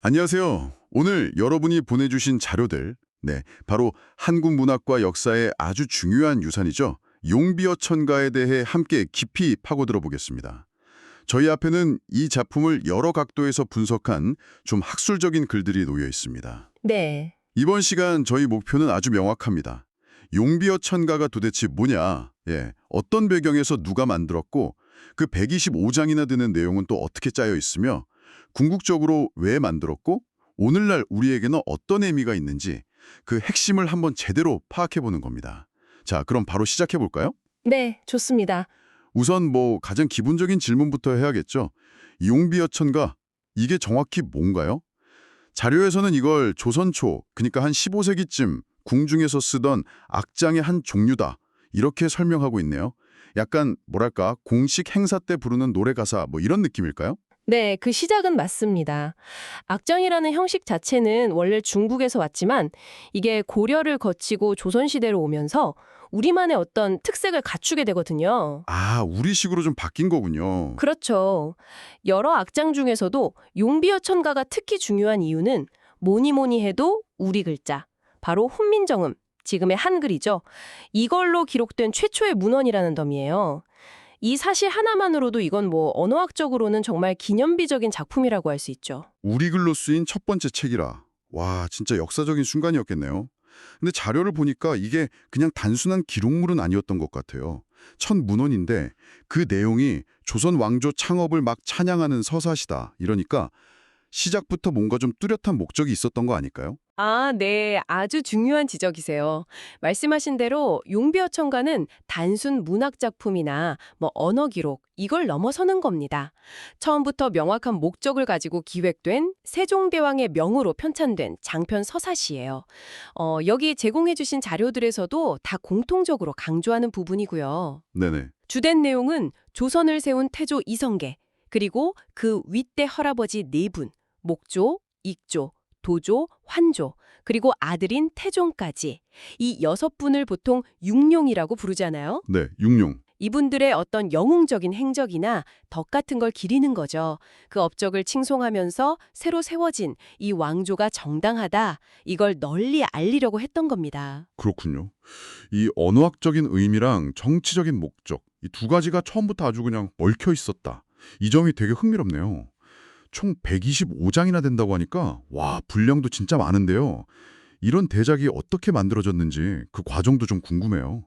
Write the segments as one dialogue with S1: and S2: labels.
S1: 안녕하세요. 오늘 여러분이 보내주신 자료들, 바로 한국 문학과 역사의 아주 중요한 유산이죠. 용비어 천가에 대해 함께 깊이 파고들어 보겠습니다. 저희 앞에는 이 작품을 여러 각도에서 분석한 좀 학술적인 글들이 놓여 있습니다.
S2: 네.
S1: 이번 시간 저희 목표는 아주 명확합니다. 용비어 천가가 도대체 뭐냐, 어떤 배경에서 누가 만들었고 그 125장이나 되는 내용은 또 어떻게 짜여 있으며 궁극적으로 왜 만들었고 오늘날 우리에게는 어떤 의미가 있는지 그 핵심을 한번 제대로 파악해보는 겁니다. 자, 그럼 바로 시작해볼까요?
S2: 네, 좋습니다.
S1: 우선 가장 기본적인 질문부터 해야겠죠. 용비어 천가, 이게 정확히 뭔가요? 자료에서는 이걸 조선 초, 그러니까 한 15세기쯤 궁중에서 쓰던 악장의 한 종류다, 이렇게 설명하고 있네요. 약간 뭐랄까 공식 행사 때 부르는 노래 가사 이런 느낌일까요?
S2: 네, 그 시작은 맞습니다. 악장이라는 형식 자체는 원래 중국에서 왔지만 이게 고려를 거치고 조선시대로 오면서 우리만의 어떤 특색을 갖추게 되거든요.
S1: 아, 우리식으로 좀 바뀐 거군요.
S2: 그렇죠. 여러 악장 중에서도 용비어 천가가 특히 중요한 이유는 뭐니 뭐니 해도 우리 글자, 바로 훈민정음, 지금의 한글이죠. 이걸로 기록된 최초의 문헌이라는 점이에요. 이 사실 하나만으로도 이건 언어학적으로는 정말 기념비적인 작품이라고 할 수 있죠.
S1: 우리 글로 쓰인 첫 번째 책이라. 와, 진짜 역사적인 순간이었겠네요. 근데 자료를 보니까 이게 그냥 단순한 기록물은 아니었던 것 같아요. 첫 문헌인데 그 내용이 조선 왕조 창업을 막 찬양하는 서사시다. 이러니까 시작부터 뭔가 좀 뚜렷한 목적이 있었던 거 아닐까요?
S2: 아, 네. 아주 중요한 지적이세요. 말씀하신 대로 용비어 천가는 단순 문학 작품이나 언어 기록, 이걸 넘어서는 겁니다. 처음부터 명확한 목적을 가지고 기획된 세종대왕의 명으로 편찬된 장편 서사시예요. 여기 제공해 주신 자료들에서도 다 공통적으로 강조하는 부분이고요.
S1: 네네.
S2: 주된 내용은 조선을 세운 태조 이성계, 그리고 그 윗대 할아버지 네 분, 목조, 익조, 도조, 환조, 그리고 아들인 태종까지 이 6분을 보통 육룡이라고 부르잖아요.
S1: 네, 육룡.
S2: 이분들의 어떤 영웅적인 행적이나 덕 같은 걸 기리는 거죠. 그 업적을 칭송하면서 새로 세워진 이 왕조가 정당하다, 이걸 널리 알리려고 했던 겁니다.
S1: 그렇군요. 이 언어학적인 의미랑 정치적인 목적, 이 두 가지가 처음부터 아주 그냥 얽혀 있었다. 이 점이 되게 흥미롭네요. 총 125장이나 된다고 하니까 와, 분량도 진짜 많은데요. 이런 대작이 어떻게 만들어졌는지 그 과정도 좀 궁금해요.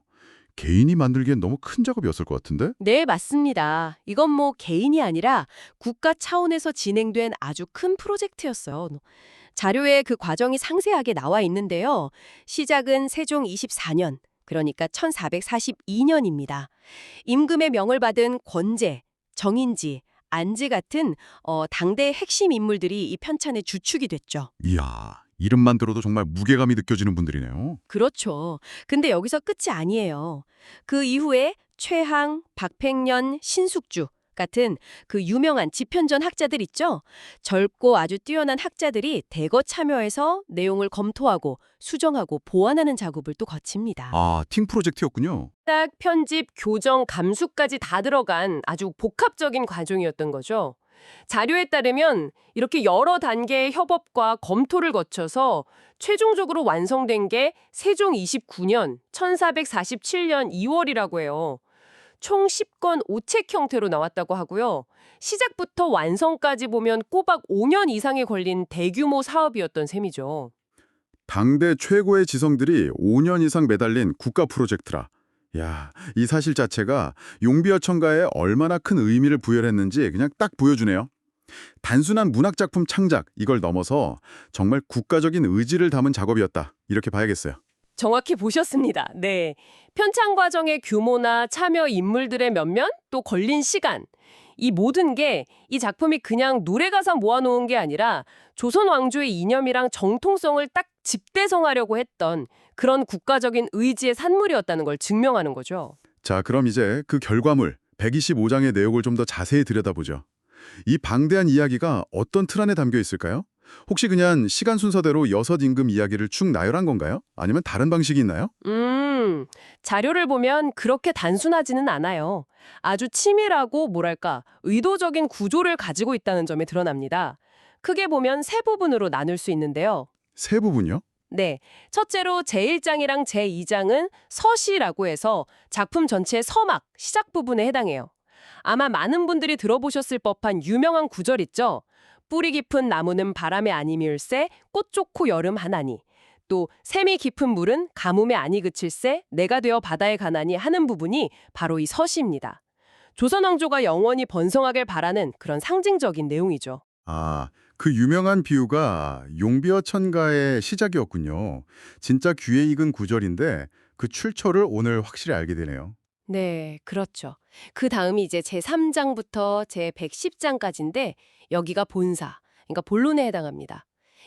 S1: 개인이 만들기엔 너무 큰 작업이었을 것 같은데?
S2: 네, 맞습니다. 이건 개인이 아니라 국가 차원에서 진행된 아주 큰 프로젝트였어요. 자료에 그 과정이 상세하게 나와 있는데요. 시작은 세종 24년, 그러니까 1442년입니다. 임금의 명을 받은 권제, 정인지, 안지 같은 당대의 핵심 인물들이 이 편찬의 주축이 됐죠.
S1: 이야, 이름만 들어도 정말 무게감이 느껴지는 분들이네요.
S2: 그렇죠. 근데 여기서 끝이 아니에요. 그 이후에 최항, 박팽년, 신숙주 같은 그 유명한 지편전 학자들 있죠? 젊고 아주 뛰어난 학자들이 대거 참여해서 내용을 검토하고 수정하고 보완하는 작업을 또 거칩니다.
S1: 아, 팀 프로젝트였군요.
S2: 딱 편집, 교정, 감수까지 다 들어간 아주 복합적인 과정이었던 거죠. 자료에 따르면 이렇게 여러 단계의 협업과 검토를 거쳐서 최종적으로 완성된 게 세종 29년 1447년 2월이라고 해요. 총 10권 5책 형태로 나왔다고 하고요. 시작부터 완성까지 보면 꼬박 5년 이상이 걸린 대규모 사업이었던 셈이죠.
S1: 당대 최고의 지성들이 5년 이상 매달린 국가 프로젝트라. 야, 이 사실 자체가 용비어 천가에 얼마나 큰 의미를 부여했는지 그냥 딱 보여주네요. 단순한 문학작품 창작, 이걸 넘어서 정말 국가적인 의지를 담은 작업이었다. 이렇게 봐야겠어요.
S2: 정확히 보셨습니다. 네. 편찬 과정의 규모나 참여 인물들의 면면, 또 걸린 시간, 이 모든 게 이 작품이 그냥 노래 가사 모아놓은 게 아니라 조선 왕조의 이념이랑 정통성을 딱 집대성하려고 했던 그런 국가적인 의지의 산물이었다는 걸 증명하는 거죠.
S1: 자, 그럼 이제 그 결과물 125장의 내용을 좀 더 자세히 들여다보죠. 이 방대한 이야기가 어떤 틀 안에 담겨 있을까요? 혹시 그냥 시간 순서대로 여섯 임금 이야기를 쭉 나열한 건가요? 아니면 다른 방식이 있나요?
S2: 자료를 보면 그렇게 단순하지는 않아요. 아주 치밀하고 의도적인 구조를 가지고 있다는 점이 드러납니다. 크게 보면 세 부분으로 나눌 수 있는데요.
S1: 세 부분요?
S2: 네. 첫째로 제1장이랑 제2장은 서시라고 해서 작품 전체의 서막, 시작 부분에 해당해요. 아마 많은 분들이 들어보셨을 법한 유명한 구절 있죠? 뿌리 깊은 나무는 바람에 아니 미을세, 꽃 좋고 여름 하나니. 또 샘이 깊은 물은 가뭄에 아니 그칠세, 내가 되어 바다에 가나니 하는 부분이 바로 이 서시입니다. 조선 왕조가 영원히 번성하길 바라는 그런 상징적인 내용이죠.
S1: 아, 그 유명한 비유가 용비어 천가의 시작이었군요. 진짜 귀에 익은 구절인데 그 출처를 오늘 확실히 알게 되네요.
S2: 네, 그렇죠. 그 다음이 이제 제3장부터 제110장까지인데 여기가 본사, 그러니까 본론에 해당합니다.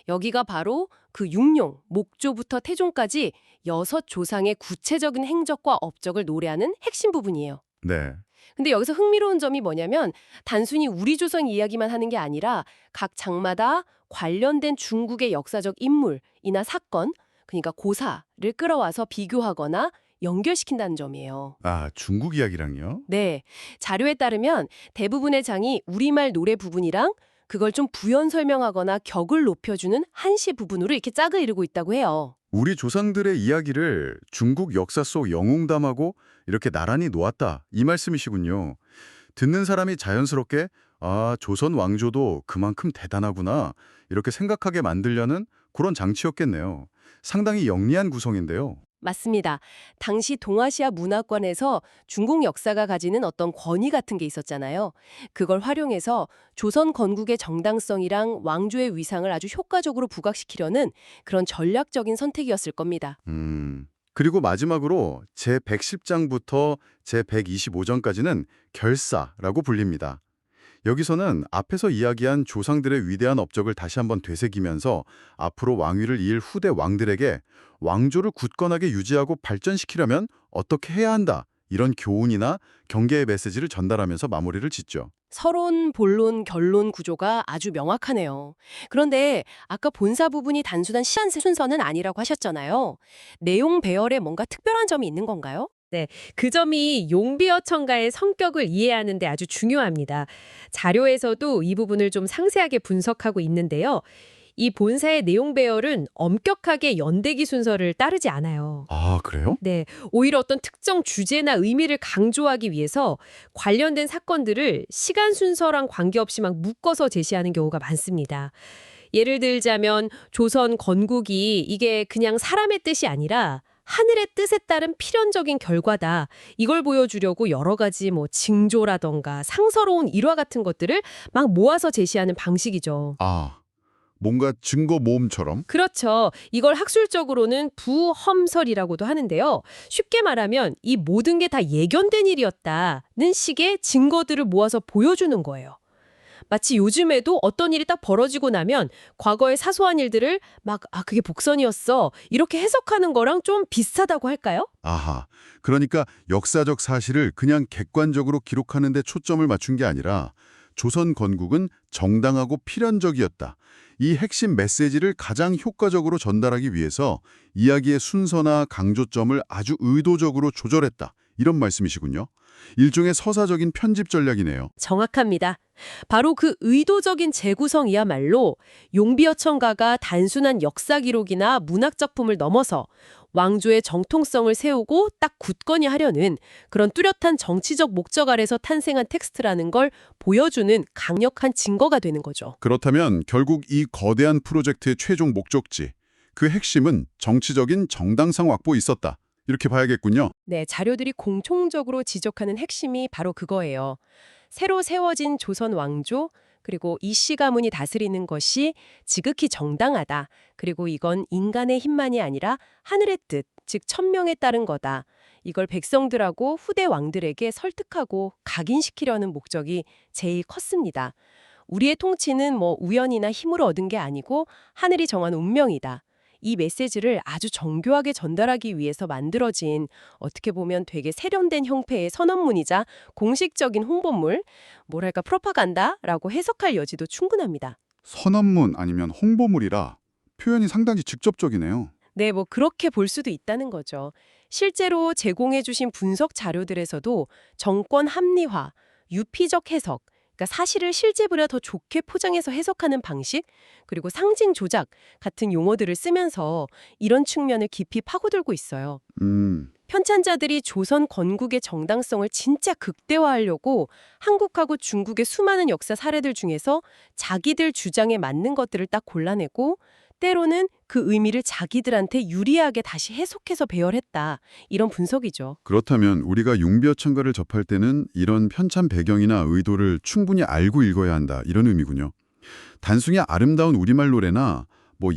S2: 여기가 바로 그 육룡, 목조부터 태종까지 6조상의 구체적인 행적과 업적을 노래하는 핵심 부분이에요.
S1: 네.
S2: 근데 여기서 흥미로운 점이 뭐냐면 단순히 우리 조선 이야기만 하는 게 아니라 각 장마다 관련된 중국의 역사적 인물이나 사건, 그러니까 고사를 끌어와서 비교하거나 연결시킨다는 점이에요.
S1: 아, 중국 이야기랑요?
S2: 네, 자료에 따르면 대부분의 장이 우리말 노래 부분이랑 그걸 좀 부연 설명하거나 격을 높여주는 한시 부분으로 이렇게 짝을 이루고 있다고 해요.
S1: 우리 조상들의 이야기를 중국 역사 속 영웅담하고 이렇게 나란히 놓았다. 이 말씀이시군요. 듣는 사람이 자연스럽게 아, 조선 왕조도 그만큼 대단하구나. 이렇게 생각하게 만들려는 그런 장치였겠네요. 상당히 영리한 구성인데요.
S2: 맞습니다. 당시 동아시아 문화권에서 중국 역사가 가지는 어떤 권위 같은 게 있었잖아요. 그걸 활용해서 조선 건국의 정당성이랑 왕조의 위상을 아주 효과적으로 부각시키려는 그런 전략적인 선택이었을 겁니다.
S1: 그리고 마지막으로 제110장부터 제125장까지는 결사라고 불립니다. 여기서는 앞에서 이야기한 조상들의 위대한 업적을 다시 한번 되새기면서 앞으로 왕위를 이을 후대 왕들에게 왕조를 굳건하게 유지하고 발전시키려면 어떻게 해야 한다. 이런 교훈이나 경계의 메시지를 전달하면서 마무리를 짓죠.
S2: 서론, 본론, 결론 구조가 아주 명확하네요. 그런데 아까 본사 부분이 단순한 시한 순서는 아니라고 하셨잖아요. 내용 배열에 뭔가 특별한 점이 있는 건가요?
S3: 그 점이 용비어 첨가의 성격을 이해하는 데 아주 중요합니다. 자료에서도 이 부분을 좀 상세하게 분석하고 있는데요. 이 본사의 내용 배열은 엄격하게 연대기 순서를 따르지 않아요.
S1: 아, 그래요?
S3: 네, 오히려 어떤 특정 주제나 의미를 강조하기 위해서 관련된 사건들을 시간 순서랑 관계없이 막 묶어서 제시하는 경우가 많습니다. 예를 들자면 조선 건국이 이게 그냥 사람의 뜻이 아니라 하늘의 뜻에 따른 필연적인 결과다. 이걸 보여주려고 여러 가지 징조라던가 상서로운 일화 같은 것들을 막 모아서 제시하는 방식이죠.
S1: 아, 뭔가 증거 모음처럼?
S3: 그렇죠. 이걸 학술적으로는 부험설이라고도 하는데요. 쉽게 말하면 이 모든 게 다 예견된 일이었다는 식의 증거들을 모아서 보여주는 거예요. 마치 요즘에도 어떤 일이 딱 벌어지고 나면 과거의 사소한 일들을 그게 복선이었어. 이렇게 해석하는 거랑 좀 비슷하다고 할까요?
S1: 아하, 그러니까 역사적 사실을 그냥 객관적으로 기록하는 데 초점을 맞춘 게 아니라 조선 건국은 정당하고 필연적이었다. 이 핵심 메시지를 가장 효과적으로 전달하기 위해서 이야기의 순서나 강조점을 아주 의도적으로 조절했다. 이런 말씀이시군요. 일종의 서사적인 편집 전략이네요.
S3: 정확합니다. 바로 그 의도적인 재구성이야말로 용비어 첨가가 단순한 역사 기록이나 문학 작품을 넘어서 왕조의 정통성을 세우고 딱 굳건히 하려는 그런 뚜렷한 정치적 목적 아래서 탄생한 텍스트라는 걸 보여주는 강력한 증거가 되는 거죠.
S1: 그렇다면 결국 이 거대한 프로젝트의 최종 목적지, 그 핵심은 정치적인 정당성 확보에 있었다. 이렇게 봐야겠군요.
S2: 네, 자료들이 공통적으로 지적하는 핵심이 바로 그거예요. 새로 세워진 조선 왕조, 그리고 이씨 가문이 다스리는 것이 지극히 정당하다. 그리고 이건 인간의 힘만이 아니라 하늘의 뜻, 즉 천명에 따른 거다. 이걸 백성들하고 후대 왕들에게 설득하고 각인시키려는 목적이 제일 컸습니다. 우리의 통치는 우연이나 힘으로 얻은 게 아니고 하늘이 정한 운명이다. 이 메시지를 아주 정교하게 전달하기 위해서 만들어진 어떻게 보면 되게 세련된 형태의 선언문이자 공식적인 홍보물, 뭐랄까 프로파간다라고 해석할 여지도 충분합니다.
S1: 선언문 아니면 홍보물이라 표현이 상당히 직접적이네요.
S2: 네, 그렇게 볼 수도 있다는 거죠. 실제로 제공해 주신 분석 자료들에서도 정권 합리화, 유피적 해석, 그러니까 사실을 실제보다 더 좋게 포장해서 해석하는 방식, 그리고 상징 조작 같은 용어들을 쓰면서 이런 측면을 깊이 파고들고 있어요. 편찬자들이 조선 건국의 정당성을 진짜 극대화하려고 한국하고 중국의 수많은 역사 사례들 중에서 자기들 주장에 맞는 것들을 딱 골라내고 때로는 그 의미를 자기들한테 유리하게 다시 해석해서 배열했다. 이런 분석이죠.
S1: 그렇다면 우리가 용비어천가를 접할 때는 이런 편찬 배경이나 의도를 충분히 알고 읽어야 한다. 이런 의미군요. 단순히 아름다운 우리말 노래나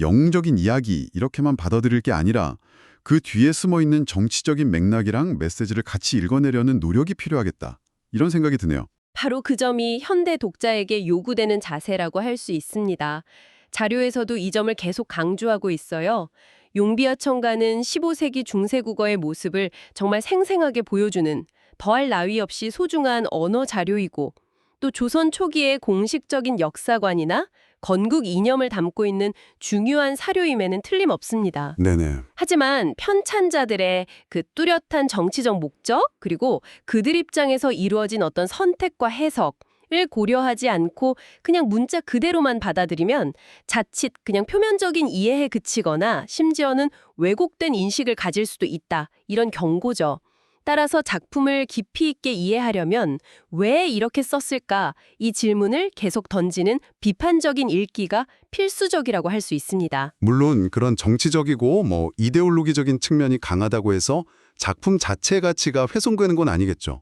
S1: 영웅적인 이야기 이렇게만 받아들일 게 아니라 그 뒤에 숨어있는 정치적인 맥락이랑 메시지를 같이 읽어내려는 노력이 필요하겠다. 이런 생각이 드네요.
S2: 바로 그 점이 현대 독자에게 요구되는 자세라고 할 수 있습니다. 자료에서도 이 점을 계속 강조하고 있어요. 용비어천가는 15세기 중세국어의 모습을 정말 생생하게 보여주는 더할 나위 없이 소중한 언어 자료이고 또 조선 초기의 공식적인 역사관이나 건국 이념을 담고 있는 중요한 사료임에는 틀림없습니다.
S1: 네네.
S2: 하지만 편찬자들의 그 뚜렷한 정치적 목적 그리고 그들 입장에서 이루어진 어떤 선택과 해석을 고려하지 않고 그냥 문자 그대로만 받아들이면 자칫 그냥 표면적인 이해에 그치거나 심지어는 왜곡된 인식을 가질 수도 있다. 이런 경고죠. 따라서 작품을 깊이 있게 이해하려면 왜 이렇게 썼을까? 이 질문을 계속 던지는 비판적인 읽기가 필수적이라고 할 수 있습니다.
S4: 물론 그런 정치적이고 이데올로기적인 측면이 강하다고 해서 작품 자체의 가치가 훼손되는 건 아니겠죠.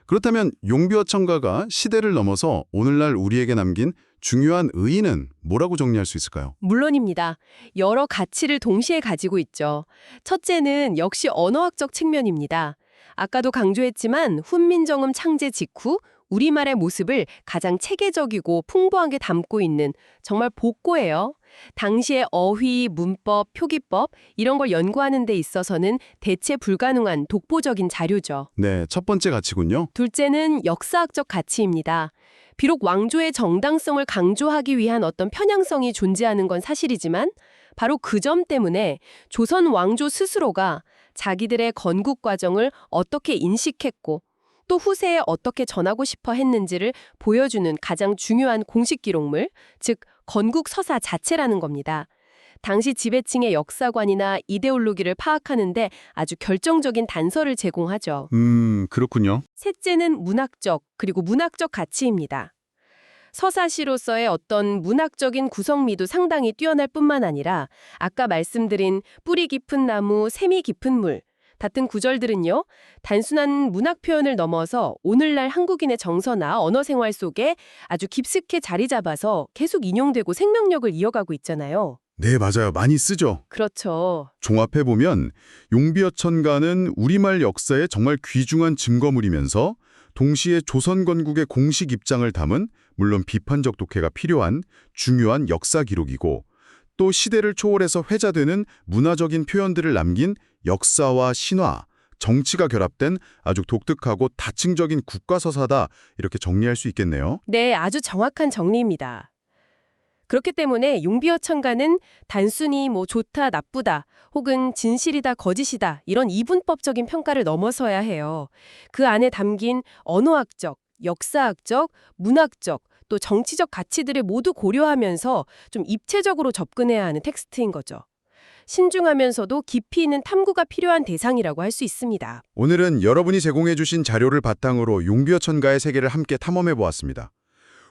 S4: 그렇다면 용비어천가가 시대를 넘어서 오늘날 우리에게 남긴 중요한 의의는 뭐라고 정리할 수 있을까요?
S2: 물론입니다. 여러 가치를 동시에 가지고 있죠. 첫째는 역시 언어학적 측면입니다. 아까도 강조했지만 훈민정음 창제 직후 우리말의 모습을 가장 체계적이고 풍부하게 담고 있는 정말 복고예요. 당시의 어휘, 문법, 표기법 이런 걸 연구하는 데 있어서는 대체 불가능한 독보적인 자료죠.
S4: 네, 첫 번째 가치군요.
S2: 둘째는 역사학적 가치입니다. 비록 왕조의 정당성을 강조하기 위한 어떤 편향성이 존재하는 건 사실이지만 바로 그 점 때문에 조선 왕조 스스로가 자기들의 건국 과정을 어떻게 인식했고 또 후세에 어떻게 전하고 싶어 했는지를 보여주는 가장 중요한 공식 기록물, 즉 건국 서사 자체라는 겁니다. 당시 지배층의 역사관이나 이데올로기를 파악하는데 아주 결정적인 단서를 제공하죠.
S4: 그렇군요.
S2: 셋째는 문학적, 그리고 문학적 가치입니다. 서사시로서의 어떤 문학적인 구성미도 상당히 뛰어날 뿐만 아니라 아까 말씀드린 뿌리 깊은 나무, 샘이 깊은 물 같은 구절들은요. 단순한 문학 표현을 넘어서 오늘날 한국인의 정서나 언어 생활 속에 아주 깊숙이 자리 잡아서 계속 인용되고 생명력을 이어가고 있잖아요.
S1: 네, 맞아요. 많이 쓰죠.
S2: 그렇죠.
S1: 종합해보면 용비어천가는 우리말 역사의 정말 귀중한 증거물이면서 동시에 조선 건국의 공식 입장을 담은 물론 비판적 독해가 필요한 중요한 역사 기록이고 또 시대를 초월해서 회자되는 문화적인 표현들을 남긴 역사와 신화, 정치가 결합된 아주 독특하고 다층적인 국가서사다 이렇게 정리할 수 있겠네요.
S2: 네, 아주 정확한 정리입니다. 그렇기 때문에 용비어천가는 단순히 좋다, 나쁘다, 혹은 진실이다, 거짓이다 이런 이분법적인 평가를 넘어서야 해요. 그 안에 담긴 언어학적, 역사학적, 문학적, 또 정치적 가치들을 모두 고려하면서 좀 입체적으로 접근해야 하는 텍스트인 거죠. 신중하면서도 깊이 있는 탐구가 필요한 대상이라고 할 수 있습니다.
S1: 오늘은 여러분이 제공해 주신 자료를 바탕으로 용비어천가의 세계를 함께 탐험해 보았습니다.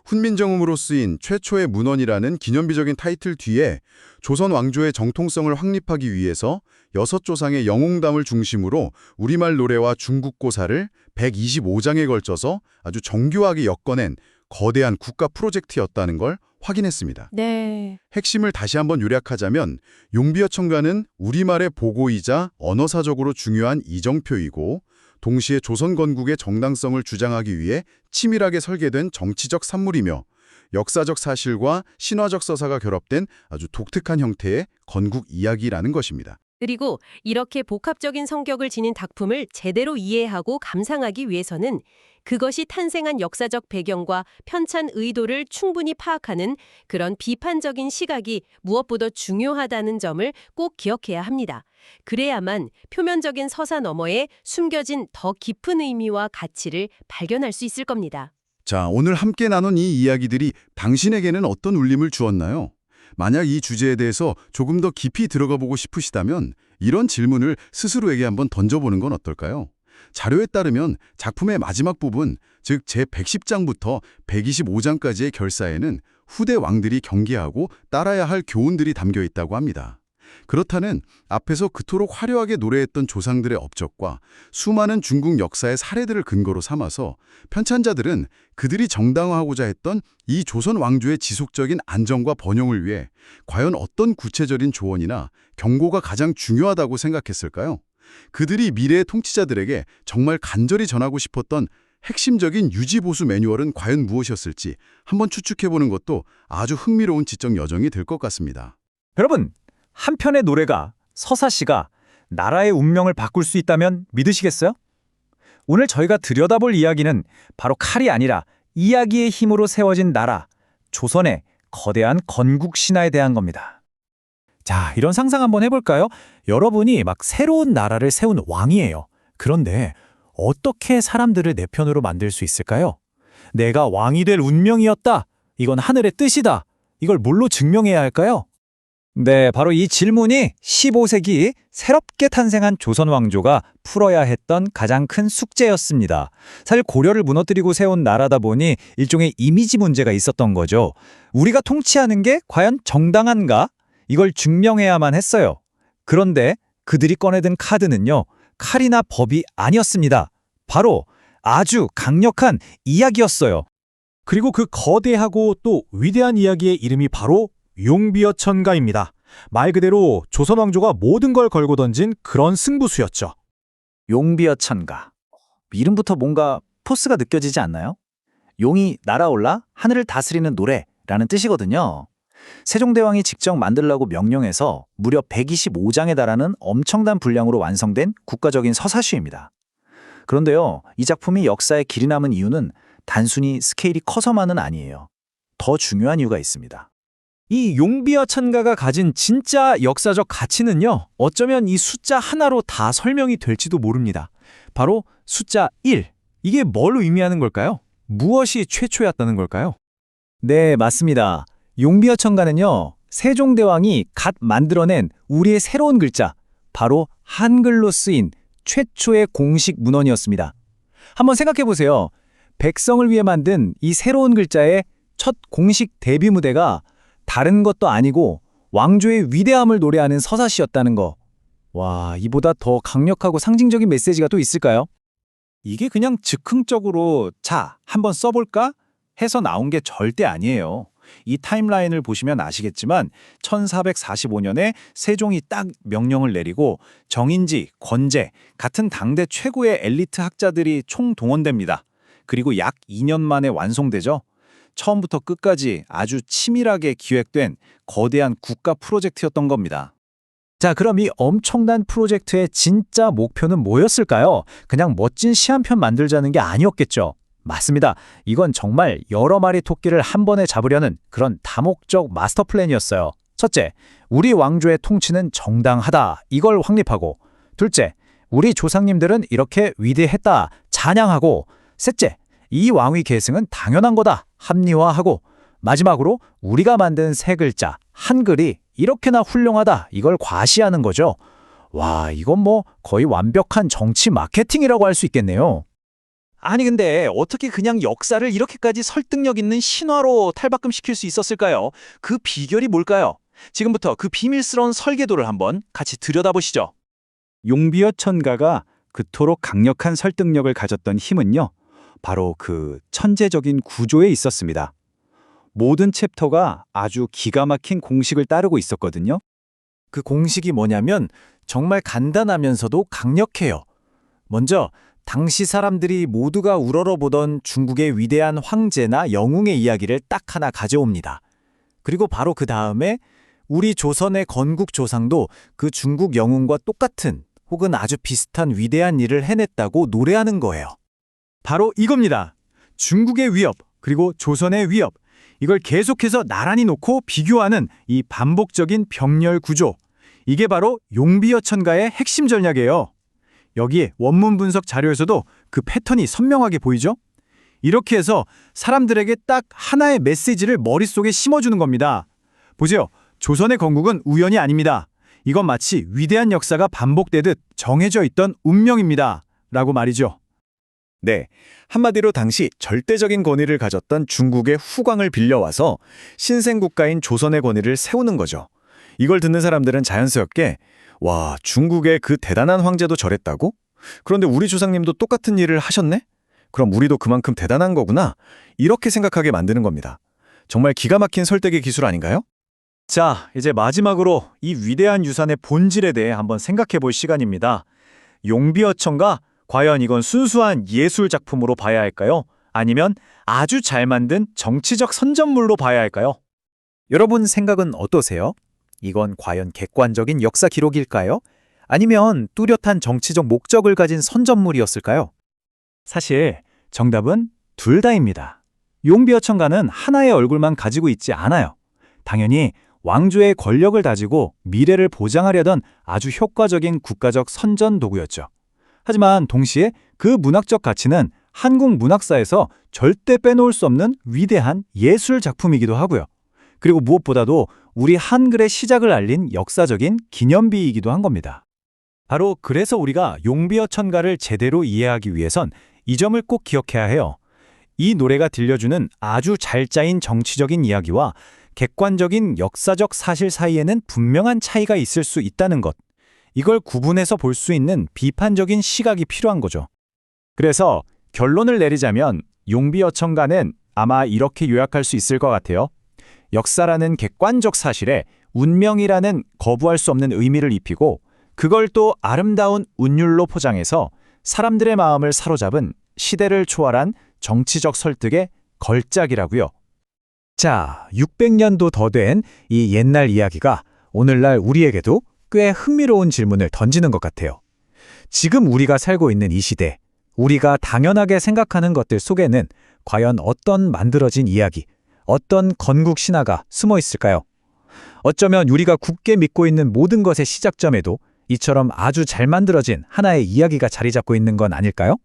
S1: 훈민정음으로 쓰인 최초의 문헌이라는 기념비적인 타이틀 뒤에 조선 왕조의 정통성을 확립하기 위해서 6조상의 영웅담을 중심으로 우리말 노래와 중국 고사를 125장에 걸쳐서 아주 정교하게 엮어낸 거대한 국가 프로젝트였다는 걸 확인했습니다.
S2: 네.
S1: 핵심을 다시 한번 요약하자면 용비어천가는 우리말의 보고이자 언어사적으로 중요한 이정표이고 동시에 조선 건국의 정당성을 주장하기 위해 치밀하게 설계된 정치적 산물이며 역사적 사실과 신화적 서사가 결합된 아주 독특한 형태의 건국 이야기라는 것입니다.
S2: 그리고 이렇게 복합적인 성격을 지닌 작품을 제대로 이해하고 감상하기 위해서는 그것이 탄생한 역사적 배경과 편찬 의도를 충분히 파악하는 그런 비판적인 시각이 무엇보다 중요하다는 점을 꼭 기억해야 합니다. 그래야만 표면적인 서사 너머에 숨겨진 더 깊은 의미와 가치를 발견할 수 있을 겁니다.
S1: 자, 오늘 함께 나눈 이 이야기들이 당신에게는 어떤 울림을 주었나요? 만약 이 주제에 대해서 조금 더 깊이 들어가 보고 싶으시다면 이런 질문을 스스로에게 한번 던져보는 건 어떨까요? 자료에 따르면 작품의 마지막 부분, 즉 제110장부터 125장까지의 결사에는 후대 왕들이 경계하고 따라야 할 교훈들이 담겨 있다고 합니다. 그렇다면 앞에서 그토록 화려하게 노래했던 조상들의 업적과 수많은 중국 역사의 사례들을 근거로 삼아서 편찬자들은 그들이 정당화하고자 했던 이 조선 왕조의 지속적인 안정과 번영을 위해 과연 어떤 구체적인 조언이나 경고가 가장 중요하다고 생각했을까요? 그들이 미래의 통치자들에게 정말 간절히 전하고 싶었던 핵심적인 유지보수 매뉴얼은 과연 무엇이었을지 한번 추측해보는 것도 아주 흥미로운 지적 여정이 될 것 같습니다.
S5: 여러분, 한 편의 노래가, 서사시가 나라의 운명을 바꿀 수 있다면 믿으시겠어요? 오늘 저희가 들여다볼 이야기는 바로 칼이 아니라 이야기의 힘으로 세워진 나라, 조선의 거대한 건국 신화에 대한 겁니다. 자, 이런 상상 한번 해볼까요? 여러분이 막 새로운 나라를 세운 왕이에요. 그런데 어떻게 사람들을 내 편으로 만들 수 있을까요? 내가 왕이 될 운명이었다. 이건 하늘의 뜻이다. 이걸 뭘로 증명해야 할까요? 네, 바로 이 질문이 15세기 새롭게 탄생한 조선 왕조가 풀어야 했던 가장 큰 숙제였습니다. 사실 고려를 무너뜨리고 세운 나라다 보니 일종의 이미지 문제가 있었던 거죠. 우리가 통치하는 게 과연 정당한가? 이걸 증명해야만 했어요. 그런데 그들이 꺼내든 카드는요, 칼이나 법이 아니었습니다. 바로 아주 강력한 이야기였어요.
S6: 그리고 그 거대하고 또 위대한 이야기의 이름이 바로 용비어천가입니다. 말 그대로 조선 왕조가 모든 걸 걸고 던진 그런 승부수였죠.
S5: 용비어천가. 이름부터 뭔가 포스가 느껴지지 않나요? 용이 날아올라 하늘을 다스리는 노래라는 뜻이거든요. 세종대왕이 직접 만들라고 명령해서 무려 125장에 달하는 엄청난 분량으로 완성된 국가적인 서사시입니다. 그런데요, 이 작품이 역사에 길이 남은 이유는 단순히 스케일이 커서만은 아니에요. 더 중요한 이유가 있습니다.
S6: 이 용비어천가가 가진 진짜 역사적 가치는요, 어쩌면 이 숫자 하나로 다 설명이 될지도 모릅니다. 바로 숫자 1. 이게 뭘 의미하는 걸까요? 무엇이 최초였다는 걸까요?
S5: 네, 맞습니다. 용비어천가는요, 세종대왕이 갓 만들어낸 우리의 새로운 글자, 바로 한글로 쓰인 최초의 공식 문헌이었습니다. 한번 생각해보세요. 백성을 위해 만든 이 새로운 글자의 첫 공식 데뷔 무대가 다른 것도 아니고 왕조의 위대함을 노래하는 서사시였다는 거. 와, 이보다 더 강력하고 상징적인 메시지가 또 있을까요?
S6: 이게 그냥 즉흥적으로 자, 한번 써볼까? 해서 나온 게 절대 아니에요. 이 타임라인을 보시면 아시겠지만 1445년에 세종이 딱 명령을 내리고 정인지, 권제 같은 당대 최고의 엘리트 학자들이 총동원됩니다. 그리고 약 2년 만에 완성되죠. 처음부터 끝까지 아주 치밀하게 기획된 거대한 국가 프로젝트였던 겁니다.
S5: 자, 그럼 이 엄청난 프로젝트의 진짜 목표는 뭐였을까요? 그냥 멋진 시 한 편 만들자는 게 아니었겠죠. 맞습니다. 이건 정말 여러 마리 토끼를 한 번에 잡으려는 그런 다목적 마스터 플랜이었어요. 첫째, 우리 왕조의 통치는 정당하다. 이걸 확립하고, 둘째, 우리 조상님들은 이렇게 위대했다. 찬양하고, 셋째, 이 왕위 계승은 당연한 거다. 합리화하고, 마지막으로 우리가 만든 세 글자, 한글이 이렇게나 훌륭하다. 이걸 과시하는 거죠. 와, 이건 뭐 거의 완벽한 정치 마케팅이라고 할 수 있겠네요.
S6: 아니 근데 어떻게 그냥 역사를 이렇게까지 설득력 있는 신화로 탈바꿈시킬 수 있었을까요? 그 비결이 뭘까요? 지금부터 그 비밀스러운 설계도를 한번 같이 들여다보시죠.
S5: 용비어천가가 그토록 강력한 설득력을 가졌던 힘은요, 바로 그 천재적인 구조에 있었습니다. 모든 챕터가 아주 기가 막힌 공식을 따르고 있었거든요.
S6: 그 공식이 뭐냐면 정말 간단하면서도 강력해요. 먼저 당시 사람들이 모두가 우러러보던 중국의 위대한 황제나 영웅의 이야기를 딱 하나 가져옵니다. 그리고 바로 그 다음에 우리 조선의 건국 조상도 그 중국 영웅과 똑같은 혹은 아주 비슷한 위대한 일을 해냈다고 노래하는 거예요. 바로 이겁니다. 중국의 위협, 그리고 조선의 위협. 이걸 계속해서 나란히 놓고 비교하는 이 반복적인 병렬 구조. 이게 바로 용비어천가의 핵심 전략이에요. 여기 원문 분석 자료에서도 그 패턴이 선명하게 보이죠? 이렇게 해서 사람들에게 딱 하나의 메시지를 머릿속에 심어주는 겁니다. 보세요. 조선의 건국은 우연이 아닙니다. 이건 마치 위대한 역사가 반복되듯 정해져 있던 운명입니다. 라고 말이죠. 네, 한마디로 당시 절대적인 권위를 가졌던 중국의 후광을 빌려와서 신생국가인 조선의 권위를 세우는 거죠. 이걸 듣는 사람들은 자연스럽게 와, 중국의 그 대단한 황제도 저랬다고? 그런데 우리 조상님도 똑같은 일을 하셨네? 그럼 우리도 그만큼 대단한 거구나. 이렇게 생각하게 만드는 겁니다. 정말 기가 막힌 설득의 기술 아닌가요? 자, 이제 마지막으로 이 위대한 유산의 본질에 대해 한번 생각해 볼 시간입니다. 용비어천가, 과연 이건 순수한 예술 작품으로 봐야 할까요? 아니면 아주 잘 만든 정치적 선전물로 봐야 할까요?
S5: 여러분 생각은 어떠세요? 이건 과연 객관적인 역사 기록일까요? 아니면 뚜렷한 정치적 목적을 가진 선전물이었을까요?
S6: 사실 정답은 둘 다입니다. 용비어천가는 하나의 얼굴만 가지고 있지 않아요. 당연히 왕조의 권력을 다지고 미래를 보장하려던 아주 효과적인 국가적 선전 도구였죠. 하지만 동시에 그 문학적 가치는 한국 문학사에서 절대 빼놓을 수 없는 위대한 예술 작품이기도 하고요. 그리고 무엇보다도 우리 한글의 시작을 알린 역사적인 기념비이기도 한 겁니다. 바로 그래서 우리가 용비어천가를 제대로 이해하기 위해선 이 점을 꼭 기억해야 해요. 이 노래가 들려주는 아주 잘 짜인 정치적인 이야기와 객관적인 역사적 사실 사이에는 분명한 차이가 있을 수 있다는 것. 이걸 구분해서 볼 수 있는 비판적인 시각이 필요한 거죠. 그래서 결론을 내리자면 용비어천가는 아마 이렇게 요약할 수 있을 것 같아요. 역사라는 객관적 사실에 운명이라는 거부할 수 없는 의미를 입히고 그걸 또 아름다운 운율로 포장해서 사람들의 마음을 사로잡은 시대를 초월한 정치적 설득의 걸작이라고요. 자, 600년도 더 된 이 옛날 이야기가 오늘날 우리에게도 꽤 흥미로운 질문을 던지는 것 같아요. 지금 우리가 살고 있는 이 시대, 우리가 당연하게 생각하는 것들 속에는 과연 어떤 만들어진 이야기, 어떤 건국 신화가 숨어 있을까요? 어쩌면 우리가 굳게 믿고 있는 모든 것의 시작점에도 이처럼 아주 잘 만들어진 하나의 이야기가 자리 잡고 있는 건 아닐까요?